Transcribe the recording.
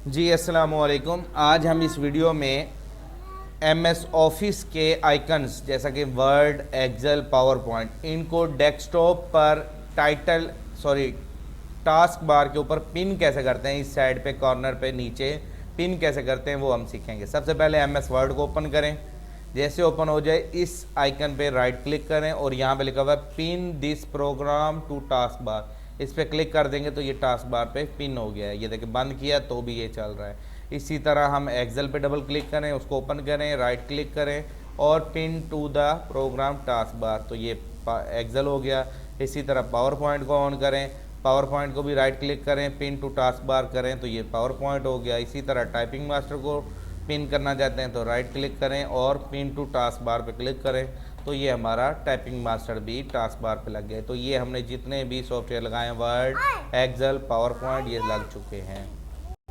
जी अस्सलाम वालेकुम। आज हम इस वीडियो में MS ऑफिस के आइकन्स जैसा कि वर्ड, एक्सेल, पावर पॉइंट, इनको डेस्कटॉप पर टास्क बार के ऊपर पिन कैसे करते हैं, इस साइड पे कॉर्नर पे नीचे पिन कैसे करते हैं वो हम सीखेंगे। सबसे पहले MS वर्ड को ओपन करें। जैसे ओपन हो जाए इस आइकन पे राइट क्लिक करें और यहाँ पे लिखा हुआ है pin this program to taskbar, इस पर क्लिक कर देंगे तो ये टास्क बार पे पिन हो गया है। ये देखिए बंद किया तो भी ये चल रहा है। इसी तरह हम एक्सेल पे डबल क्लिक करें, उसको ओपन करें, राइट क्लिक करें और pin to the program taskbar, तो ये एक्सेल हो गया। इसी तरह पावर पॉइंट को ऑन करें, पावर पॉइंट को भी राइट क्लिक करें, पिन टू टास्क बार करें तो ये पावर पॉइंट हो गया। इसी तरह टाइपिंग मास्टर को पिन करना चाहते हैं तो राइट क्लिक करें और पिन टू टास्क बार पे क्लिक करें तो ये हमारा टाइपिंग मास्टर भी टास्क बार पे लग गया। तो ये हमने जितने भी सॉफ्टवेयर लगाए हैं वर्ड, एक्सेल, पावर पॉइंट, ये लग चुके हैं।